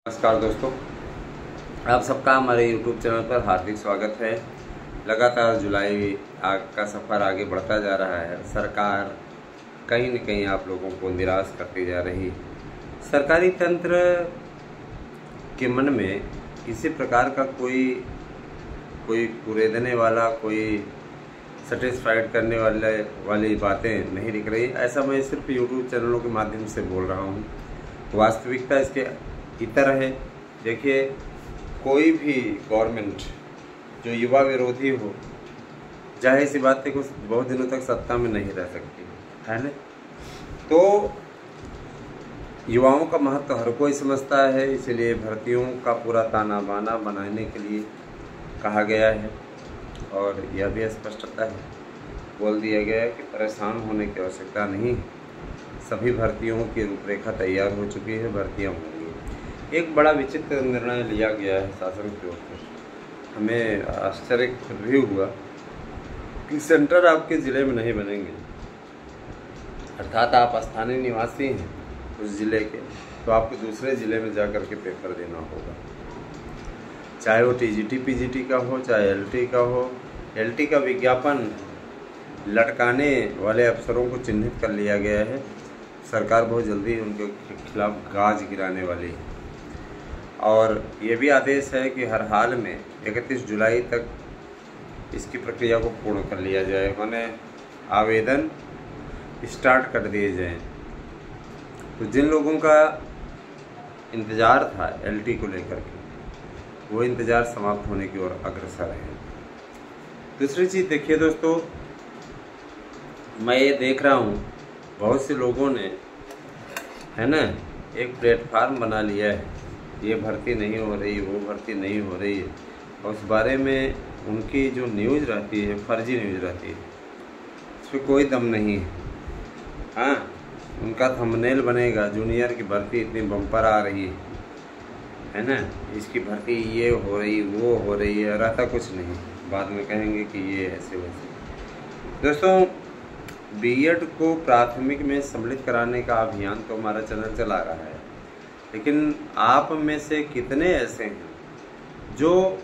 नमस्कार दोस्तों, आप सबका हमारे YouTube चैनल पर हार्दिक स्वागत है। लगातार जुलाई का सफ़र आगे बढ़ता जा रहा है। सरकार कहीं न कहीं आप लोगों को निराश करती जा रही है। सरकारी तंत्र के मन में किसी प्रकार का कोई कुरेदने वाला, कोई सेटिस्फाइड करने वाली बातें नहीं दिख रही। ऐसा मैं सिर्फ YouTube चैनलों के माध्यम से बोल रहा हूँ। वास्तविकता इसके इतर है। देखिए, कोई भी गवर्नमेंट जो युवा विरोधी हो, जाहिर सी बात है कुछ बहुत दिनों तक सत्ता में नहीं रह सकती है ना। तो युवाओं का महत्व हर कोई समझता है, इसलिए भर्तियों का पूरा ताना बाना बनाने के लिए कहा गया है। और यह भी स्पष्टता है, बोल दिया गया है कि परेशान होने की आवश्यकता नहीं। सभी भर्तियों की रूपरेखा तैयार हो चुकी है, भर्तियाँ होंगी। एक बड़ा विचित्र निर्णय लिया गया है शासन की ओर से। हमें आश्चर्य भी हुआ कि सेंटर आपके ज़िले में नहीं बनेंगे, अर्थात आप स्थानीय निवासी हैं उस ज़िले के, तो आपको दूसरे ज़िले में जा कर के पेपर देना होगा। चाहे वो टीजीटी पीजीटी का हो, चाहे एलटी का हो। एलटी का विज्ञापन लटकाने वाले अफसरों को चिन्हित कर लिया गया है। सरकार बहुत जल्दी उनके खिलाफ गाज गिराने वाली है। और ये भी आदेश है कि हर हाल में 31 जुलाई तक इसकी प्रक्रिया को पूर्ण कर लिया जाए, माने आवेदन स्टार्ट कर दिए जाएं। तो जिन लोगों का इंतज़ार था एलटी को लेकर के, वो इंतज़ार समाप्त होने की ओर अग्रसर है। दूसरी चीज़ देखिए दोस्तों, मैं ये देख रहा हूँ बहुत से लोगों ने, है ना, एक प्लेटफार्म बना लिया है। ये भर्ती नहीं हो रही, वो भर्ती नहीं हो रही है, और उस बारे में उनकी जो न्यूज़ रहती है फर्जी न्यूज़ रहती है, उसमें कोई दम नहीं है। हाँ, उनका थंबनेल बनेगा, जूनियर की भर्ती इतनी बम्पर आ रही है ना, इसकी भर्ती ये हो रही वो हो रही है, रहता कुछ नहीं। बाद में कहेंगे कि ये ऐसे वैसे। दोस्तों, बीएड को प्राथमिक में सम्मिलित कराने का अभियान तो हमारा चैनल चला रहा है, लेकिन आप में से कितने ऐसे हैं जो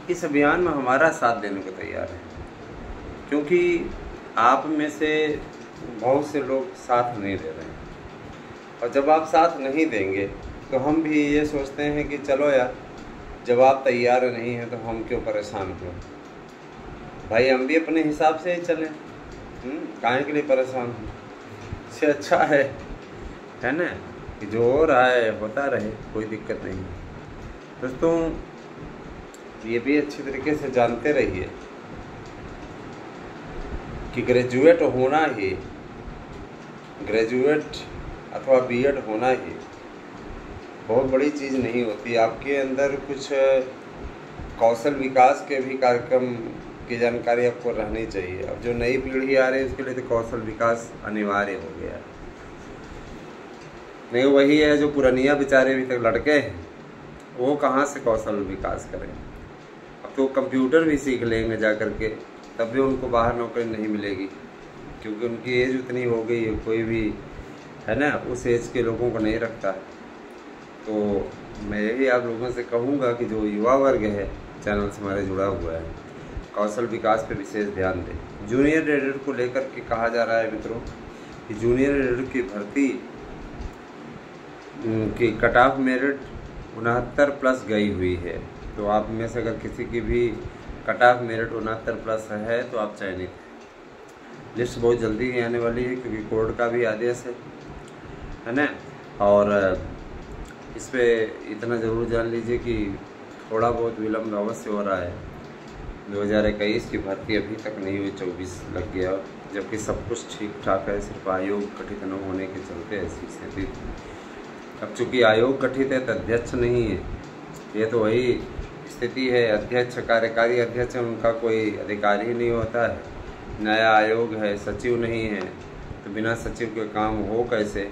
इस अभियान में हमारा साथ देने को तैयार हैं? क्योंकि आप में से बहुत से लोग साथ नहीं दे रहे हैं, और जब आप साथ नहीं देंगे तो हम भी ये सोचते हैं कि चलो यार, जब आप तैयार नहीं हैं तो हम क्यों परेशान हो भाई, हम भी अपने हिसाब से ही चलें। काहे के लिए परेशान हो? इससे अच्छा है ना, कि जो हो रहा है होता रहे, कोई दिक्कत नहीं। दोस्तों, ये भी अच्छी तरीके से जानते रहिए कि ग्रेजुएट अथवा बीएड होना ही बहुत बड़ी चीज़ नहीं होती। आपके अंदर कुछ कौशल विकास के भी कार्यक्रम की जानकारी आपको रहनी चाहिए। अब जो नई पीढ़ी आ रही है उसके लिए तो कौशल विकास अनिवार्य हो गया है। नहीं, वही है जो पुरानिया बेचारे अभी तक लड़के हैं, वो कहाँ से कौशल विकास करें। अब तो कंप्यूटर भी सीख लेंगे जा कर के, तब भी उनको बाहर नौकरी नहीं मिलेगी, क्योंकि उनकी एज उतनी हो गई है। कोई भी, है ना, उस एज के लोगों को नहीं रखता। तो मैं यही आप लोगों से कहूँगा कि जो युवा वर्ग है चैनल से हमारे जुड़ा हुआ है, कौशल विकास पे विशेष ध्यान दें। जूनियर रेडर को लेकर के कहा जा रहा है मित्रों कि जूनियर रेडर की भर्ती की कट ऑफ मेरिट 69+ गई हुई है। तो आप में से अगर किसी की भी कट ऑफ मेरिट 69+ है तो आप चयनित हैं। लिस्ट बहुत जल्दी ही आने वाली है, क्योंकि कोर्ट का भी आदेश है ना। और इस पे इतना ज़रूर जान लीजिए कि थोड़ा बहुत विलम्ब अवश्य हो रहा है। 2021 की भर्ती अभी तक नहीं हुई, 24 लग गया, जबकि सब कुछ ठीक ठाक है। सिर्फ आयोग गठित न होने के चलते ऐसी स्थिति। अब चूँकि आयोग गठित है तो अध्यक्ष नहीं है, ये तो वही स्थिति है। अध्यक्ष, कार्यकारी अध्यक्ष, उनका कोई अधिकार ही नहीं होता है। नया आयोग है, सचिव नहीं है, तो बिना सचिव के काम हो कैसे?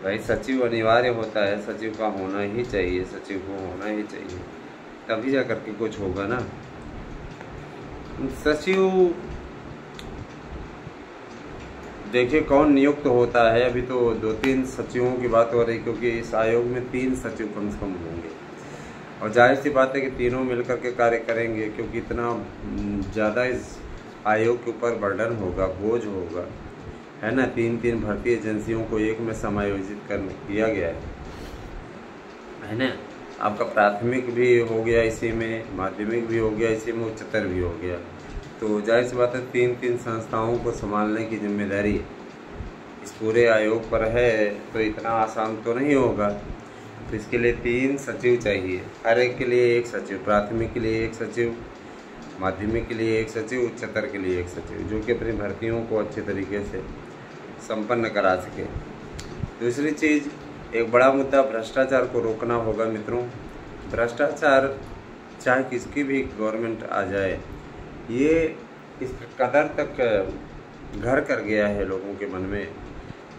भाई, सचिव अनिवार्य होता है, सचिव का होना ही चाहिए, सचिव को होना ही चाहिए, तभी जा करके कुछ होगा ना। सचिव देखिए कौन नियुक्त होता है। अभी तो 2-3 सचिवों की बात हो रही, क्योंकि इस आयोग में 3 सचिव कम से कम होंगे और जाहिर सी बात है कि तीनों मिलकर के कार्य करेंगे, क्योंकि इतना ज़्यादा इस आयोग के ऊपर बर्डन होगा, बोझ होगा, है ना। 3 भर्ती एजेंसियों को एक में समायोजित किया गया है ना। आपका प्राथमिक भी हो गया इसी में, माध्यमिक भी हो गया इसी में, उच्चतर भी हो गया। तो जाहिर सी बात है 3 संस्थाओं को संभालने की जिम्मेदारी इस पूरे आयोग पर है, तो इतना आसान तो नहीं होगा। तो इसके लिए 3 सचिव चाहिए, हर एक के लिए 1 सचिव, प्राथमिक के लिए 1 सचिव, माध्यमिक के लिए 1 सचिव, उच्चतर के लिए 1 सचिव, जो कि अपनी भर्तियों को अच्छे तरीके से संपन्न करा सके। दूसरी चीज़, एक बड़ा मुद्दा भ्रष्टाचार को रोकना होगा मित्रों। भ्रष्टाचार चाहे किसकी भी गवर्नमेंट आ जाए, ये इस कदर तक घर कर गया है लोगों के मन में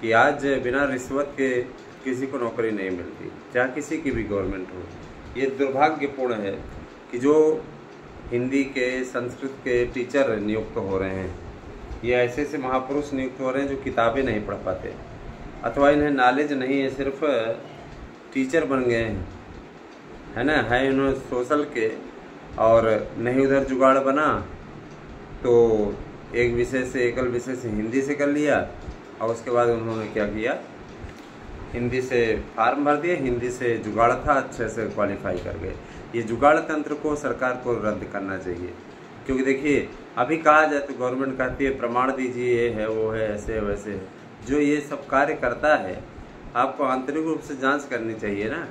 कि आज बिना रिश्वत के किसी को नौकरी नहीं मिलती, चाहे किसी की भी गवर्नमेंट हो। ये दुर्भाग्यपूर्ण है कि जो हिंदी के, संस्कृत के टीचर नियुक्त हो रहे हैं, ये ऐसे ऐसे महापुरुष नियुक्त हो रहे हैं जो किताबें नहीं पढ़ पाते, अथवा इन्हें नॉलेज नहीं है, सिर्फ टीचर बन गए हैं, है ना। है इन्होंने सोशल के और नहीं उधर जुगाड़ बना तो एक विषय से, एकल विषय से हिंदी से कर लिया और उसके बाद उन्होंने क्या किया, हिंदी से फार्म भर दिए, हिंदी से जुगाड़ था, अच्छे से क्वालिफाई कर गए। ये जुगाड़ तंत्र को सरकार को रद्द करना चाहिए, क्योंकि देखिए अभी कहा जाए तो गवर्नमेंट कहती है प्रमाण दीजिए, ये है वो है, ऐसे है वैसे है। जो ये सब कार्य करता है आपको आंतरिक रूप से जांच करनी चाहिए ना,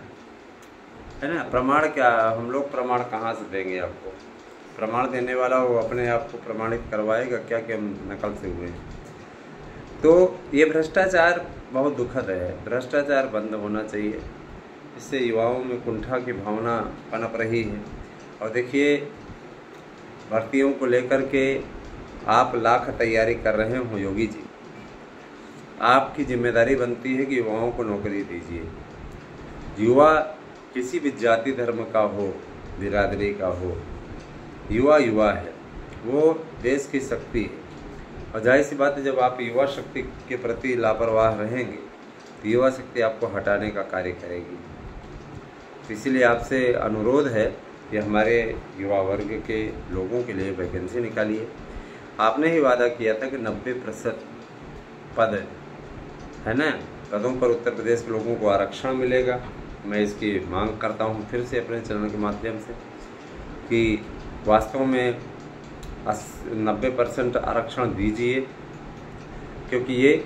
है ना। प्रमाण क्या, हम लोग प्रमाण कहाँ से देंगे आपको? प्रमाण देने वाला वो अपने आप को प्रमाणित करवाएगा क्या कि हम नकल से हुए हैं? तो ये भ्रष्टाचार बहुत दुखद है, भ्रष्टाचार बंद होना चाहिए। इससे युवाओं में कुंठा की भावना पनप रही है। और देखिए भर्तियों को लेकर के आप लाख तैयारी कर रहे हो योगी जी, आपकी जिम्मेदारी बनती है कि युवाओं को नौकरी दीजिए। युवा किसी भी जाति धर्म का हो, बिरादरी का हो, युवा युवा है, वो देश की शक्ति है। और जाहिर सी बात है जब आप युवा शक्ति के प्रति लापरवाह रहेंगे तो युवा शक्ति आपको हटाने का कार्य करेगी। तो इसीलिए आपसे अनुरोध है कि हमारे युवा वर्ग के लोगों के लिए वैकेंसी निकालिए। आपने ही वादा किया था कि 90% पद, है ना, पदों पर उत्तर प्रदेश के लोगों को आरक्षण मिलेगा। मैं इसकी मांग करता हूं फिर से अपने चैनल के माध्यम से कि वास्तव में 90% आरक्षण दीजिए, क्योंकि ये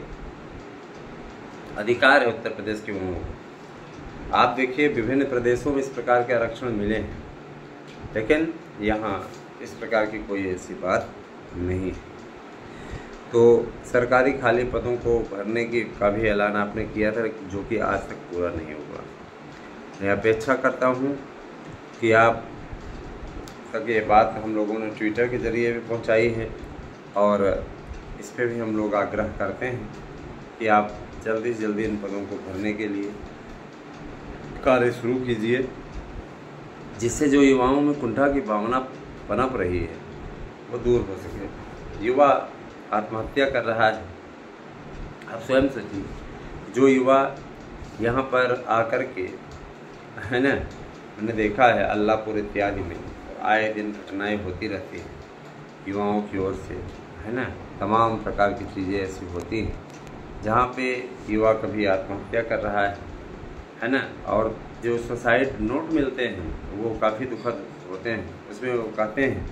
अधिकार है उत्तर प्रदेश के लोगों को। आप देखिए विभिन्न प्रदेशों में इस प्रकार के आरक्षण मिले हैं, लेकिन यहाँ इस प्रकार की कोई ऐसी बात नहीं है। तो सरकारी खाली पदों को भरने का भी ऐलान आपने किया था, जो कि आज तक पूरा नहीं हुआ। मैं अपेक्षा करता हूँ कि आप तक ये बात हम लोगों ने ट्विटर के जरिए भी पहुँचाई है और इस पर भी हम लोग आग्रह करते हैं कि आप जल्दी से जल्दी इन पदों को भरने के लिए कार्य शुरू कीजिए, जिससे जो युवाओं में कुंठा की भावना पनप रही है वो दूर हो सके। युवा आत्महत्या कर रहा है, आप स्वयं सोचिए, जो युवा यहाँ पर आकर के, है ना, मैंने देखा है अल्लाहपुर इत्यादि में आए दिन घटनाएं होती रहती हैं युवाओं की ओर से, है ना। तमाम प्रकार की चीज़ें ऐसी होती हैं जहाँ पे युवा कभी आत्महत्या कर रहा है ना। और जो सुसाइड नोट मिलते हैं वो काफ़ी दुखद होते हैं। उसमें वो कहते हैं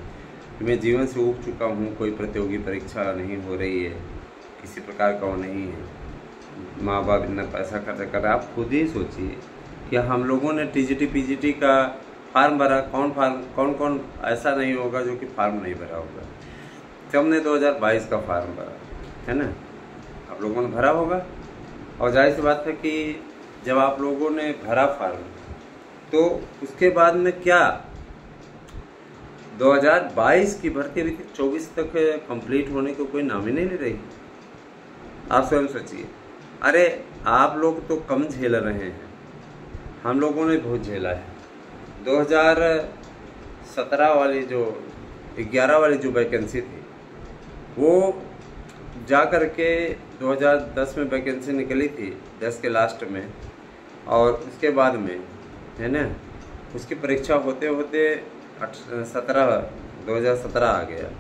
कि मैं जीवन से ऊब चुका हूँ, कोई प्रतियोगी परीक्षा नहीं हो रही है, किसी प्रकार का वो नहीं है, माँ बाप इतना पैसा खर्च कर रहा है। आप खुद ही सोचिए कि हम लोगों ने टीजीटी पीजीटी का फार्म भरा, कौन कौन ऐसा नहीं होगा जो कि फार्म नहीं भरा होगा। तो हमने 2022 का फार्म भरा, है ना, आप लोगों ने भरा होगा। और जाहिर सी बात है कि जब आप लोगों ने भरा फार्म तो उसके बाद में क्या 2022 की भर्ती अभी 24 तक कंप्लीट होने को कोई नाम ही नहीं ले रही। आप स्वयं सोचिए। अरे आप लोग तो कम झेल रहे हैं, हम लोगों ने बहुत झेला है। 2017 वाली जो 11 वाली जो वैकेंसी थी वो जा कर के 2010 में वैकेंसी निकली थी 10 के लास्ट में, और उसके बाद में है ना उसकी परीक्षा होते होते 2017 आ गया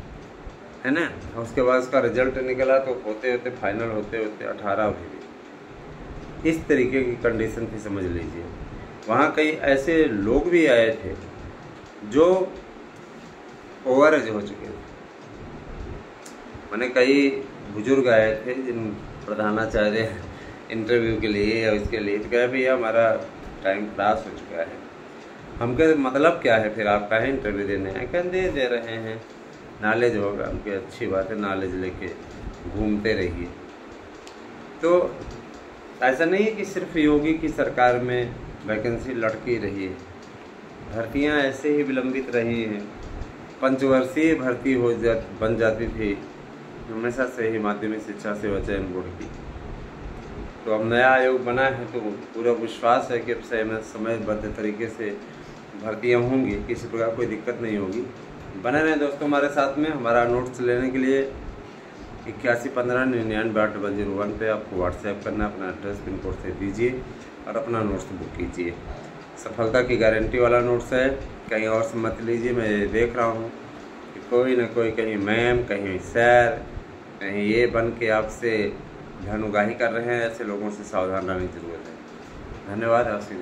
है ना। उसके बाद उसका रिजल्ट निकला तो होते होते फाइनल होते होते 18 भी। इस तरीके की कंडीशन थी, समझ लीजिए। वहाँ कई ऐसे लोग भी आए थे जो ओवर एज हो चुके थे। मैंने कई बुजुर्ग आए थे जिन प्रधानाचार्य इंटरव्यू के लिए या उसके लिए, तो कहे भैया हमारा टाइम क्रॉस हो चुका है। हम कहे मतलब क्या है, फिर आप काहे इंटरव्यू देने हैं? कहते दे रहे हैं, नॉलेज होगा। हमके अच्छी बात है, नॉलेज लेके घूमते रहिए। तो ऐसा नहीं है कि सिर्फ योगी की सरकार में वैकेंसी लटकी रही है, भर्तियां ऐसे ही विलंबित रही हैं। पंचवर्षीय भर्ती बन जाती थी हमेशा से ही माध्यमिक शिक्षा सेवा चयन बोर्ड की। तो अब नया आयोग बना है तो पूरा विश्वास है कि अब समयबद्ध तरीके से भर्तियां होंगी, किसी प्रकार कोई दिक्कत नहीं होगी। बने रहें दोस्तों हमारे साथ में। हमारा नोट्स लेने के लिए 8115998101 पे आपको व्हाट्सएप करना, अपना एड्रेस पिन कोड से दीजिए और अपना नोट्स बुक कीजिए। सफलता की गारंटी वाला नोट्स है, कहीं और से मत लीजिए। मैं देख रहा हूँ कि कोई ना कोई, कहीं मैम, कहीं सर, कहीं ये बन के आपसे धन उगाही कर रहे हैं। ऐसे लोगों से सावधान रहने की जरूरत है। धन्यवाद। आपसे